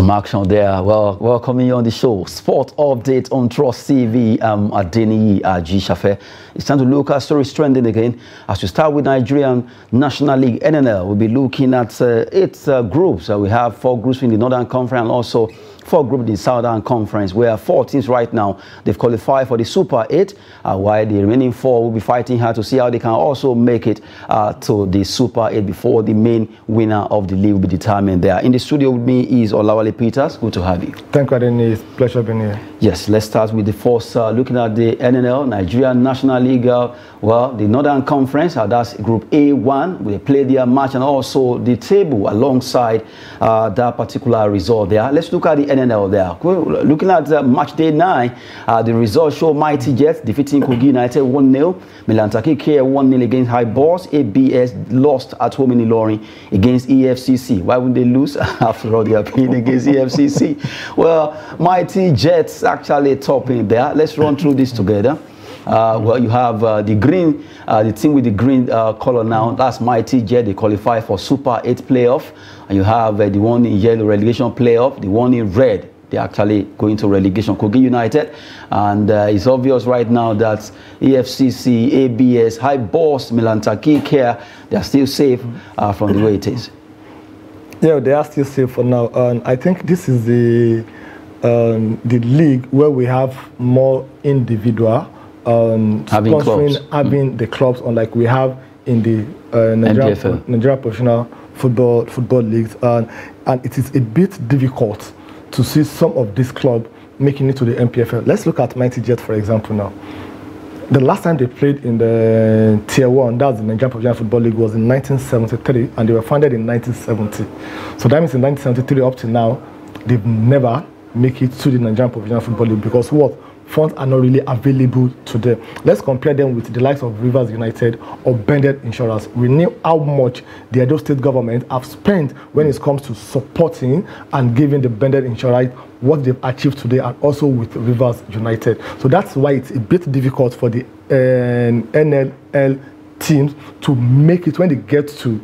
Some action there. Well, welcoming you on the show. Sport update on Trust TV. Adeni Ajishafe. It's time to look at stories trending again. As we start with Nigerian National League NNL, we'll be looking at 8 groups. We have 4 groups in the Northern Conference and also 4 groups in the Southern Conference, where 4 teams right now, they've qualified for the Super 8, while the remaining 4 will be fighting hard to see how they can also make it to the Super 8 before the main winner of the league will be determined there. In the studio with me is Olawale Peters. Good to have you. Thank you, Adeni. It's a pleasure being here. Yes, let's start with the first, looking at the NNL, Nigerian National League. Well, the Northern Conference, that's Group A1, we play their match and also the table alongside that particular result there. Let's look at the NNL there. Looking at match day 9, the results show Mighty Jets defeating Kogi United 1-0. Milantaki Care 1-0 against High Boss. ABS lost at home in Ilorin against EFCC. Why would they lose? After all, they are playing against EFCC. Well, Mighty Jets actually topping there. Let's run through this together. Well, you have the green, the team with the green color now. That's Mighty Jet. They qualify for Super 8 playoff. And you have the one in yellow relegation playoff. The one in red, they actually going to relegation. Kogi United. And it's obvious right now that EFCC, ABS, High Boss, Milantaki Care, they are still safe from the way it is. Yeah, they are still safe for now. And I think this is the league where we have more individual having the clubs, unlike we have in the Nigeria professional football leagues, and it is a bit difficult to see some of these clubs making it to the NPFL. Let's look at Mighty Jet, for example. Now, the last time they played in the Tier 1, that's the Nigerian Professional Football League, was in 1973, and they were founded in 1970. So that means in 1973 up to now, they've never make it to the Nigerian Professional Football League because what? Funds are not really available to them. Let's compare them with the likes of Rivers United or Bended Insurance. We knew how much the Edo State government have spent when it comes to supporting and giving the Bended Insurance what they've achieved today, and also with Rivers United. So that's why it's a bit difficult for the NLL teams to make it when they get to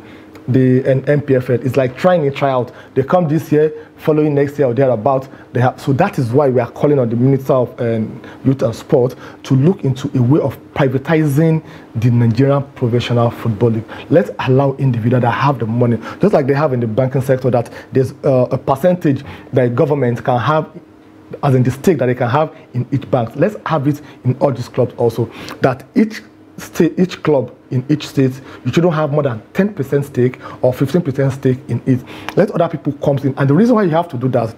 the NPFL. It's like trying a tryout. They come this year, following next year or thereabout. So that is why we are calling on the Minister of Youth and Sport to look into a way of privatizing the Nigerian Professional Football League. Let's allow individuals that have the money, just like they have in the banking sector, that there's a percentage that government can have, as in the stake that they can have in each bank. Let's have it in all these clubs also, that each club in each state, you shouldn't have more than 10% stake or 15% stake in it. Let other people come in. And the reason why you have to do that,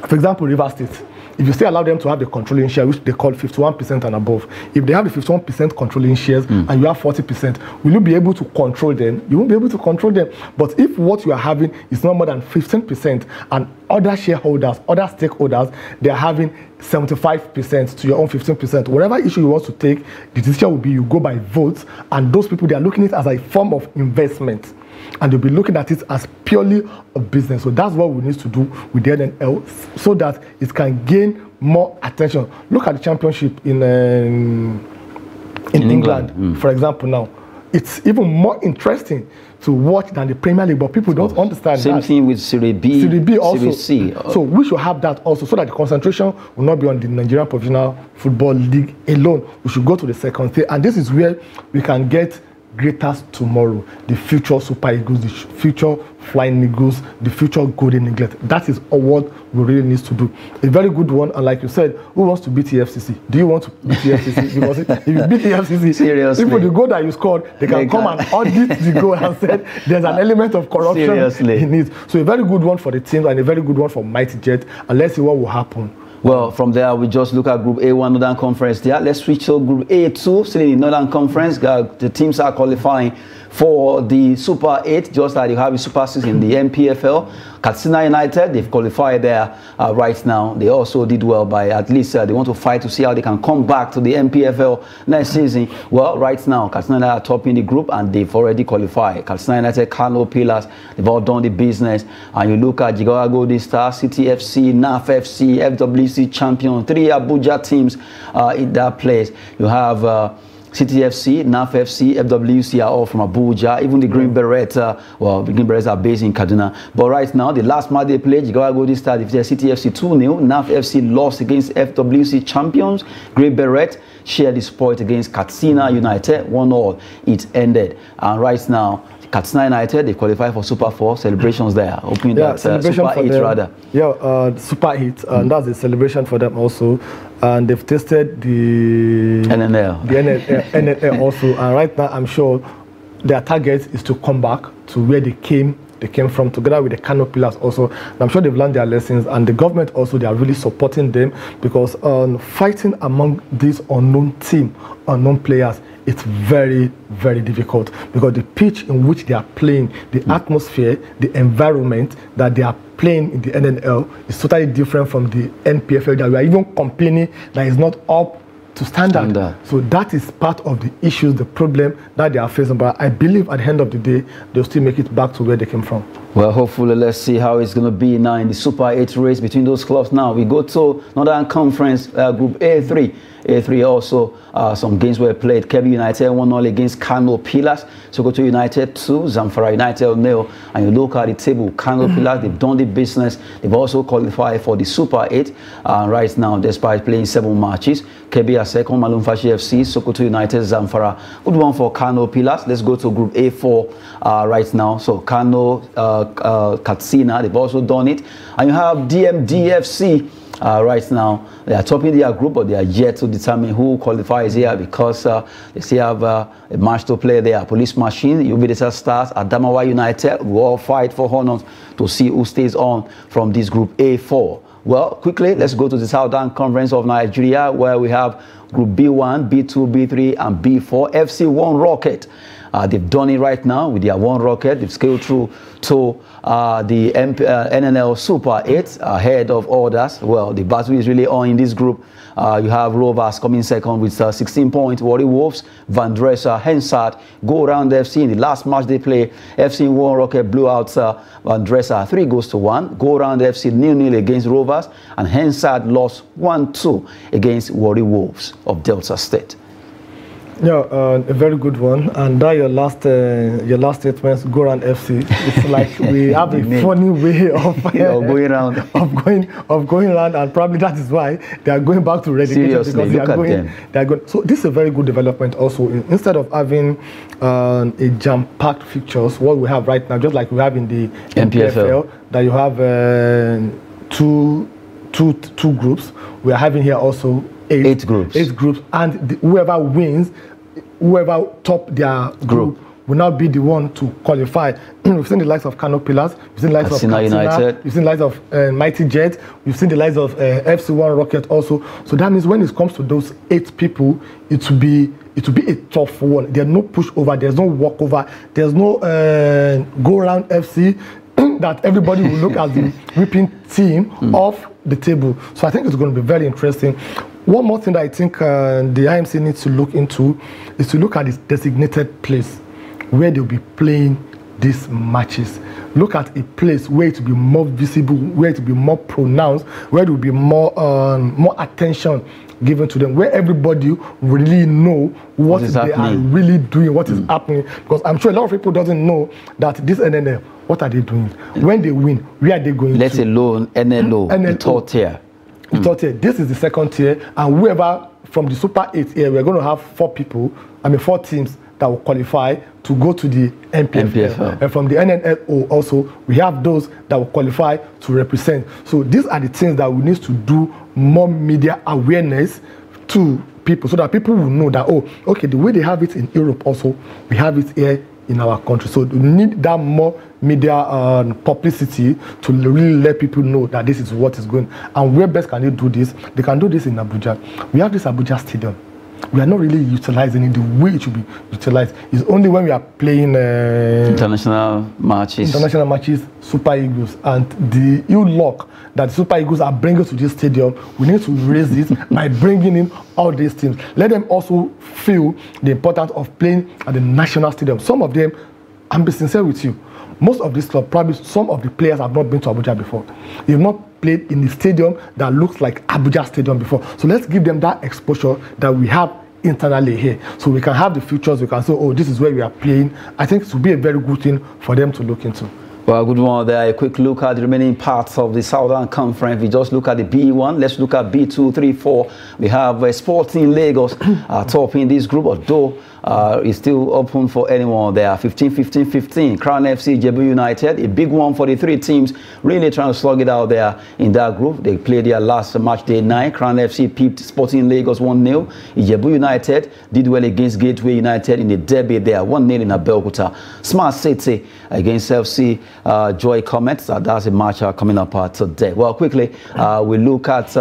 for example, River State, if you still allow them to have the controlling share, which they call 51% and above, if they have the 51% controlling shares and you have 40%, will you be able to control them? You won't be able to control them. But if what you are having is not more than 15% and other shareholders, other stakeholders, they are having 75% to your own 15%, whatever issue you want to take, the decision will be you go by votes, and those people, they are looking at it as a form of investment. And they'll be looking at it as purely a business. So that's what we need to do with the NNL so that it can gain more attention. Look at the championship in England, for example. Now, it's even more interesting to watch than the Premier League, but people don't understand Same thing with Serie B, Serie B also. Serie C. So we should have that also, so that the concentration will not be on the Nigerian Professional Football League alone. We should go to the second tier, and this is where we can get greatest tomorrow, the future Super Eagles, the future Flying Eagles, the future Golden Eagles. That is what we really need to do. A very good one, and like you said, who wants to beat the FCC? Do you want to beat the FCC? Because if you beat the FCC, seriously, even the goal that you scored, they can come and audit the goal and say there's an element of corruption in it. So a very good one for the team and a very good one for Mighty Jet, and let's see what will happen. Well, from there, we just look at Group A1 Northern Conference there. Let's switch to Group A2, still in the Northern Conference. The teams are qualifying for the Super 8, just like you have the Super 6 in the NPFL. Katsina United, they've qualified there right now. They also did well by at least they want to fight to see how they can come back to the NPFL next season. Well, right now, Katsina United are topping the group and they've already qualified. Katsina United, Kano Pillars, they've all done the business. And you look at Jigawa Golden Star, City FC, NAF FC, FWC Champion, 3 Abuja teams in that place. You have City FC, NAF FC, FWC are all from Abuja. Even the Green Beret, well, the Green Berets are based in Kaduna. But right now, the last match they played, Jigawa Golden Star defeated City FC 2-0. NAF FC lost against FWC champions. Green Beret shared the spoils against Katsina United. 1-1, it ended. And right now, Katsina United, they qualify for Super 4 celebrations there. Hoping that Super 8 rather. Yeah, Super 8, and that's a celebration for them also. And they've tested the NNL. The NNL also. And right now, I'm sure their target is to come back to where they came from, together with the Kano Pillars also. And I'm sure they've learned their lessons, and the government also, they are really supporting them, because fighting among these unknown players, it's very, very difficult, because the pitch in which they are playing, the atmosphere, the environment that they are playing in the NNL is totally different from the NPFL that we are even complaining that is not up to standard. So that is part of the issues, the problem that they are facing. But I believe at the end of the day, they'll still make it back to where they came from. Well, hopefully, let's see how it's going to be now in the Super 8 race between those clubs. Now we go to Northern Conference Group A3. A3 also, some games were played. Kebbi United 1-0 against Kano Pillars. Sokoto United 2, Zamfara United 0. And you look at the table, Kano Pillars, they've done the business. They've also qualified for the Super 8 right now, despite playing 7 matches. Kebbi are second, Malumfashi FC, Sokoto United, Zamfara. Good one for Kano Pillars. Let's go to Group A4 right now. So Kano, Katsina, they've also done it. And you have DMDFC. Right now, they are topping their group, but they are yet to determine who qualifies here, because they still have a match to play there. Police Machine, Ubidisa Stars, Adamawa United will all fight for honors to see who stays on from this Group A4. Well, quickly, let's go to the Southern Conference of Nigeria, where we have Group B1, B2, B3, and B4. FC One Rocket. They've done it right now with their One Rocket. They've scaled through to the NNL Super 8 ahead of others. Well, the battle is really on in this group. You have Rovers coming second with 16 points. Warri Wolves, Van Dresser, Hensat, Go Round FC. In the last match they play, FC One Rocket blew out Van Dresser 3-1. Go Round FC 0-0 against Rovers, and Hensat lost 1-2 against Warri Wolves of Delta State. Yeah, a very good one. And that your last statement, Go Round FC. It's like we have a funny way of going around, of going around, and probably that is why they are going back to relegation. Seriously, because they are going. So this is a very good development. Also, instead of having a jam-packed fixtures, what we have right now, just like we have in the NPFL, that you have two groups, we are having here also. Eight groups, and whoever wins, whoever top their group will now be the one to qualify. We've seen the likes of Kano Pillars, we've seen the likes of Katsina United, we've seen the likes of Mighty Jet, we've seen the likes of FC One Rocket also. So that means when it comes to those 8 people, it will be a tough one. There's no pushover, there's no walkover, there's no Go Round FC that everybody will look at the whipping team off the table. So I think it's going to be very interesting. One more thing that I think the IMC needs to look into is to look at this designated place where they'll be playing these matches. Look at a place where it will be more visible, where it will be more pronounced, where there will be more attention given to them, where everybody will really know what they are really doing, what is happening. Because I'm sure a lot of people doesn't know that this NNL, what are they doing? When they win, where are they going Let alone NLO, the third tier. The third tier. This is the second tier, and whoever from the Super 8 here, we're going to have 4 teams that will qualify to go to the NPFL. And from the NNLO also, we have those that will qualify to represent. So these are the things that we need to do more media awareness to people, so that people will know that, oh, okay, the way they have it in Europe also, we have it here in our country. So we need that more media publicity to really let people know that this is what is going. And where best can they do this? They can do this in Abuja. We have this Abuja stadium. We are not really utilizing it the way it should be utilized. It's only when we are playing international matches, Super Eagles, and the ill luck that Super Eagles are bringing to this stadium, we need to raise it by bringing in all these teams. Let them also feel the importance of playing at the national stadium. Some of them, I'm being sincere with you, most of this club, probably some of the players have not been to Abuja before. They've not played in the stadium that looks like Abuja Stadium before. So let's give them that exposure that we have internally here. So we can have the futures, we can say, oh, this is where we are playing. I think it will be a very good thing for them to look into. Well, good one there. A quick look at the remaining parts of the Southern Conference. We just look at the B1. Let's look at B2, 3, 4. We have Sporting Lagos topping this group, although it's still open for anyone there. 15, 15, 15. Crown FC, Ijebu United, a big one for the three teams, really trying to slug it out there in that group. They played their last match day 9. Crown FC peeped Sporting Lagos 1-0. Ijebu United did well against Gateway United in the derby there, 1-0 in Abeokuta. Smart City against FC Joy Comets. That's a match coming up today. Well, quickly, we look at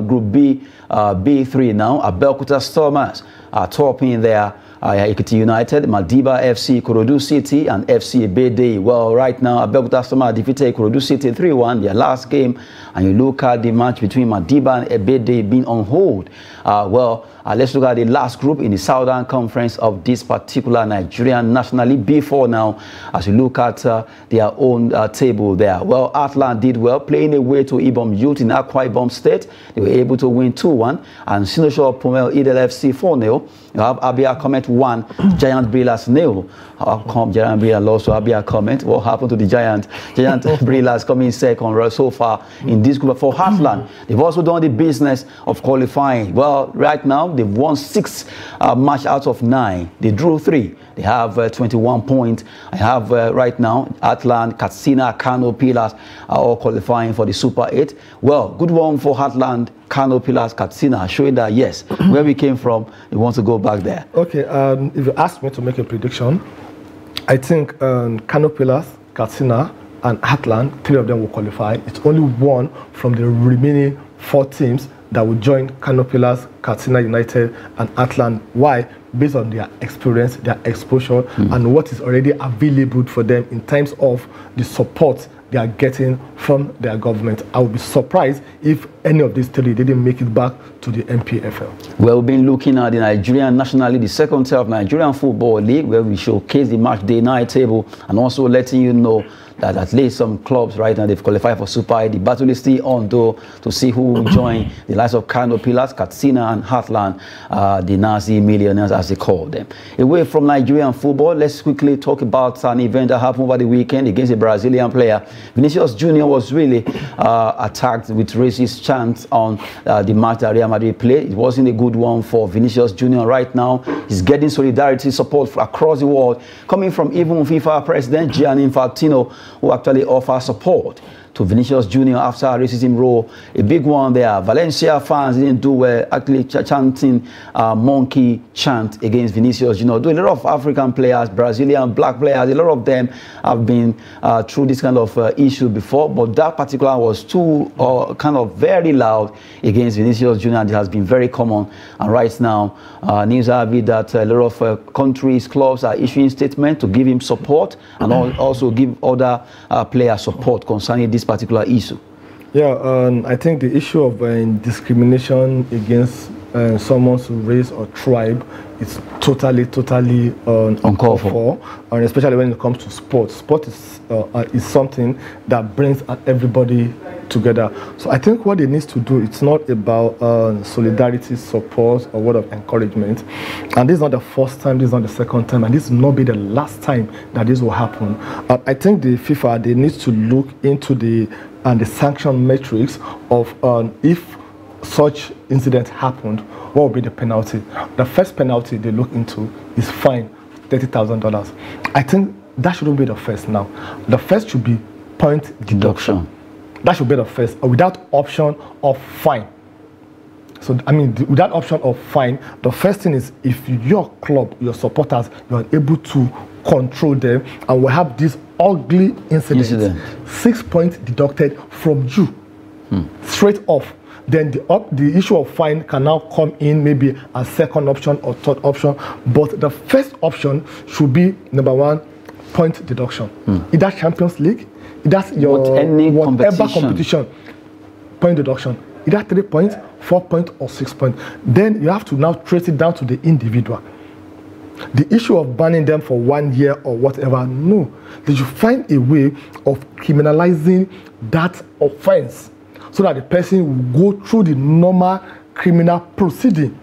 Group B, B3 now. Abeokuta Stormers are topping there. Ekiti United, Madiba FC, Ikorodu City, and FC Ebede. Well, right now, Abeokuta Stormers defeated Ikorodu City 3-1, their last game. And you look at the match between Madiba and Ebede being on hold. Let's look at the last group in the Southern Conference of this particular Nigerian National League B4 now, as you look at their own table there. Well, Atlant did well, playing away to Ibom Youth in Akwa Ibom State. They were able to win 2-1, and Sinosho Pomel Idel FC 4-0. You have Abia Comet 1, Giant Brillas 0. How come Giant Brillas lost to Abia Comet? What happened to the Giant? Giant Brillas coming second so far in this group. For Heartland, they've also done the business of qualifying. Well, right now, they've won 6 matches out of 9. They drew 3. They have 21 points. I have right now, Heartland, Katsina, Kano, Pillars are all qualifying for the Super 8. Well, good one for Heartland, Kano, Pillars, Katsina, showing that, yes, where we came from, we want to go back there. Okay, if you ask me to make a prediction, I think Kano, Pillars, Katsina, and Heartland, 3 of them will qualify. It's only one from the remaining 4 teams that will join Kano Pillars, Katsina United, and Heartland. Why? Based on their experience, their exposure, and what is already available for them in terms of the support they are getting from their government. I would be surprised if any of these 3 didn't make it back to the MPFL. Well, we've been looking at the Nigerian National League, the second tier of Nigerian Football League, where we showcase the match day 9 table, and also letting you know that at least some clubs right now, they've qualified for Super 8. The battle is still on, though, to see who will join the likes of Kano Pillars, Katsina, and Heartland, the Nazi millionaires, as they call them. Away from Nigerian football, let's quickly talk about an event that happened over the weekend against a Brazilian player. Vinicius Jr. was really attacked with racist chants on the match that Real Madrid played. It wasn't a good one for Vinicius Jr. right now. He's getting solidarity support across the world, coming from even FIFA President Gianni Infantino, who actually offers support to Vinicius Jr. after a racism row. A big one there. Valencia fans didn't do well, actually chanting monkey chant against Vinicius Jr. Do a lot of African players, Brazilian, black players, a lot of them have been through this kind of issue before, but that particular was too kind of very loud against Vinicius Jr. and it has been very common. And right now, news have it that a lot of countries, clubs are issuing statements to give him support and also give other players support concerning this particular issue. Yeah, I think the issue of discrimination against someone's race or tribe is totally uncalled for, and especially when it comes to sports. Sport is something that brings everybody together. So I think what they need to do, it's not about solidarity, support, or word of encouragement. And this is not the first time, this is not the second time, and this will not be the last time that this will happen. I think the FIFA, they need to look into the sanction metrics of if such incident happened, what would be the penalty? The first penalty they look into is fine, $30,000. I think that shouldn't be the first now. The first should be point deduction. That should be the first, without option of fine. So, I mean, without option of fine, the first thing is if your club, your supporters, you are able to control them, and we have this ugly incident. 6 points deducted from you, straight off. Then the issue of fine can now come in maybe a second option or third option, but the first option should be number 1, point deduction. Either Champions League, that's your whatever competition, point deduction. Either 3 points, 4 points, or 6 points. Then you have to now trace it down to the individual. The issue of banning them for 1 year or whatever, no. They should find a way of criminalizing that offense so that the person will go through the normal criminal proceeding.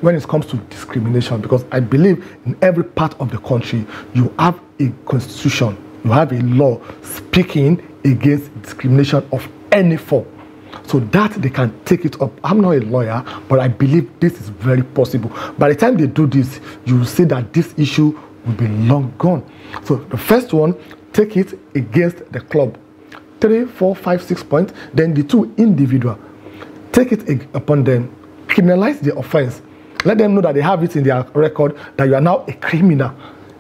when it comes to discrimination, because I believe in every part of the country, you have a constitution, you have a law speaking against discrimination of any form. So that they can take it up. I'm not a lawyer, but I believe this is very possible. By the time they do this, you will see that this issue will be long gone. So the first one, take it against the club. 3, 4, 5, 6 points. Then the 2 individual, take it upon them. Criminalize the offense. Let them know that they have it in their record that you are now a criminal.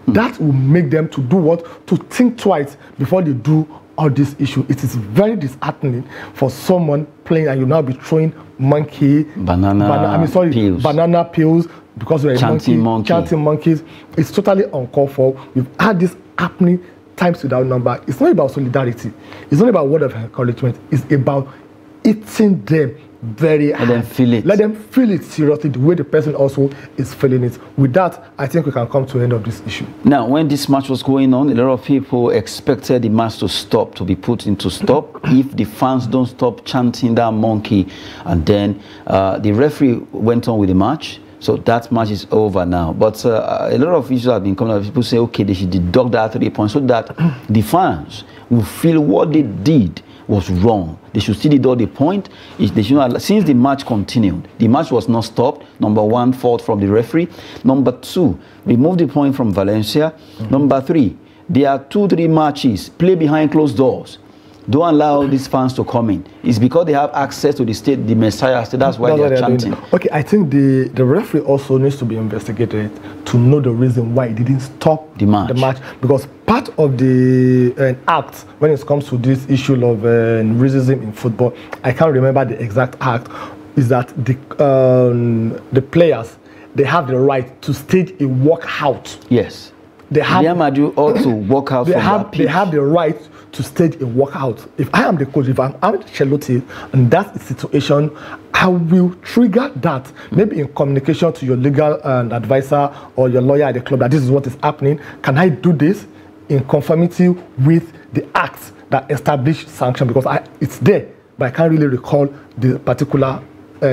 That will make them to do what? To think twice before they do all this issue. It is very disheartening for someone playing and you now be throwing banana peels because you're a monkey, chanting monkeys. It's totally uncalled for. We've had this happening times without number. It's not about solidarity. It's not about word of encouragement. It's about eating them very hard. Let them feel it. Let them feel it seriously, the way the person also is feeling it. With that, I think we can come to the end of this issue. Now, when this match was going on, a lot of people expected the match to stop, to be put into stop, if the fans don't stop chanting that monkey. And then the referee went on with the match. So that match is over now. But a lot of issues have been coming up. People say, okay, they should deduct that 3 points so that the fans will feel what they did was wrong. They should still deduct the point. They should, since the match continued, the match was not stopped. Number 1, fault from the referee. Number 2, remove the point from Valencia. Number 3, there are 2-3 matches, play behind closed doors. Don't allow these fans to come in. It's because they have access to the state, the Messiah state. That's why they're chanting. Okay, I think the referee also needs to be investigated to know the reason why he didn't stop the match. Because part of the act, when it comes to this issue of racism in football, I can't remember the exact act, is that the players, they have the right to stage a walkout. Yes. They have, Real Madrid ought to walk out from that pitch. They have the right to stage a walkout. If I am the coach, if I'm Ancelotti, and that's the situation, I will trigger that. Maybe in communication to your legal advisor or your lawyer at the club that this is what is happening. Can I do this in conformity with the acts that establish sanction? Because it's there, but I can't really recall the particular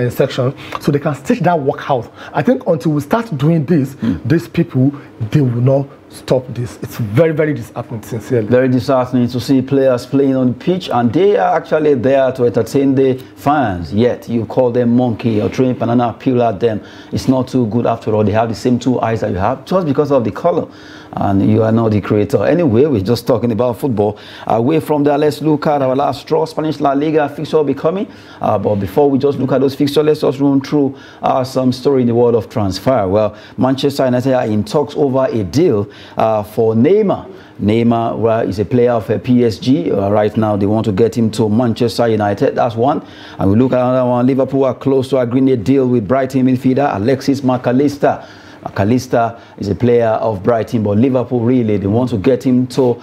section, so they can stage that walkout. I think until we start doing this, these people, they will not stop this. It's very, very disheartening, sincerely. Very disheartening to see players playing on the pitch, and they are actually there to entertain the fans. Yet you call them monkey or throwing banana peel at them. It's not too good after all. They have the same 2 eyes that you have, just because of the color, and you are not the creator. Anyway, we're just talking about football. Away from that, let's look at our last straw. Spanish La Liga fixture will be coming. But before we just look at those fixtures, let's just run through some story in the world of transfer. Well, Manchester United are in talks over a deal for Neymar. Neymar is a player of PSG. Right now, they want to get him to Manchester United. That's one. And we look at another one. Liverpool are close to agreeing a deal with Brighton midfielder Alexis McAllister. McAllister is a player of Brighton, but Liverpool really, they want to get him to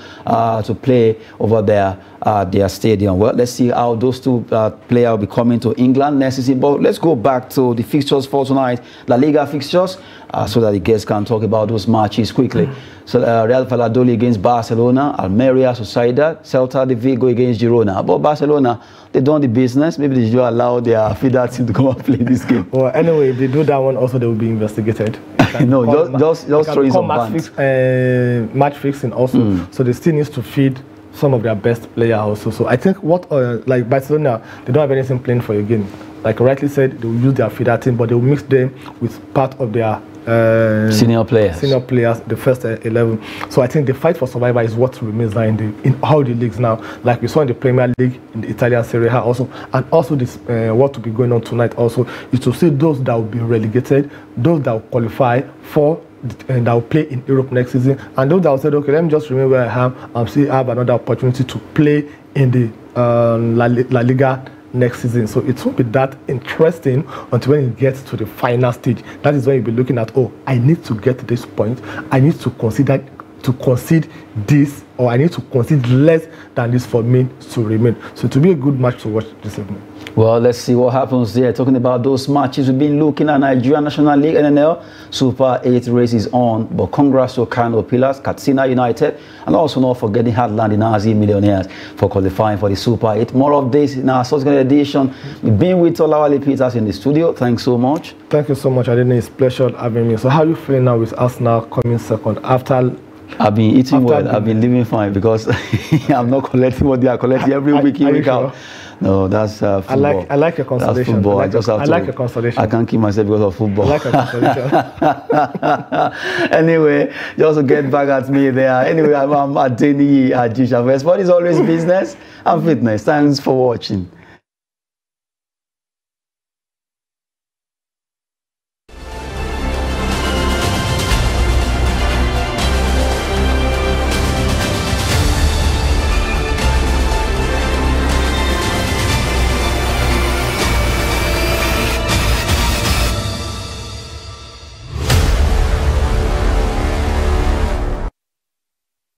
play over their stadium. Well, let's see how those 2 players will be coming to England next season. But let's go back to the fixtures for tonight, La Liga fixtures, so that the guests can talk about those matches quickly. So Real Valladolid against Barcelona, Almeria Sociedad, Celta de Vigo against Girona. But Barcelona, they done the business. Maybe they should allow their feeder team to come and play this game. Well, anyway, if they do that one, also they will be investigated. No, just throwing some match fixing also. So they still need to feed some of their best players also. So I think what like Barcelona, they don't have anything planned for again. Like rightly said, they will use their feeder team, but they will mix them with part of their senior players, the first 11. So I think the fight for survival is what remains now in all the leagues now. Like we saw in the Premier League, in the Italian Serie A also, and also this what will be going on tonight also is to see those that will be relegated, those that will qualify for and that will play in Europe next season, and those that will say, okay, let me just remain where I am and see have another opportunity to play in the La Liga next season. So it won't be that interesting until when it gets to the final stage. That is when you'll be looking at, oh, I need to get to this point, I need to concede this, or I need to concede less than this for me to remain. So it will be a good match to watch this evening. Well, let's see what happens there. Talking about those matches, we've been looking at Nigeria National League, NNL. Super 8 race is on, but congrats to Kano Pillars, Katsina United, and also not forgetting Heartland Inazi Millionaires for qualifying for the Super 8. More of this in our subsequent edition. We've been with Olawale Peters in the studio. Thanks so much. Thank you so much, Adene. It's a pleasure having me. So how are you feeling now with Arsenal coming second after... I've been eating well. I've been living fine because I'm not collecting what they are collecting every week in, week out. No, that's football. I like your consolation. That's football. I like your consolation. I can't keep myself because of football. I like your consolation. Anyway, just to get back at me there. Anyway, I'm Adeni Ajisha. Sport is always business and fitness. Thanks for watching.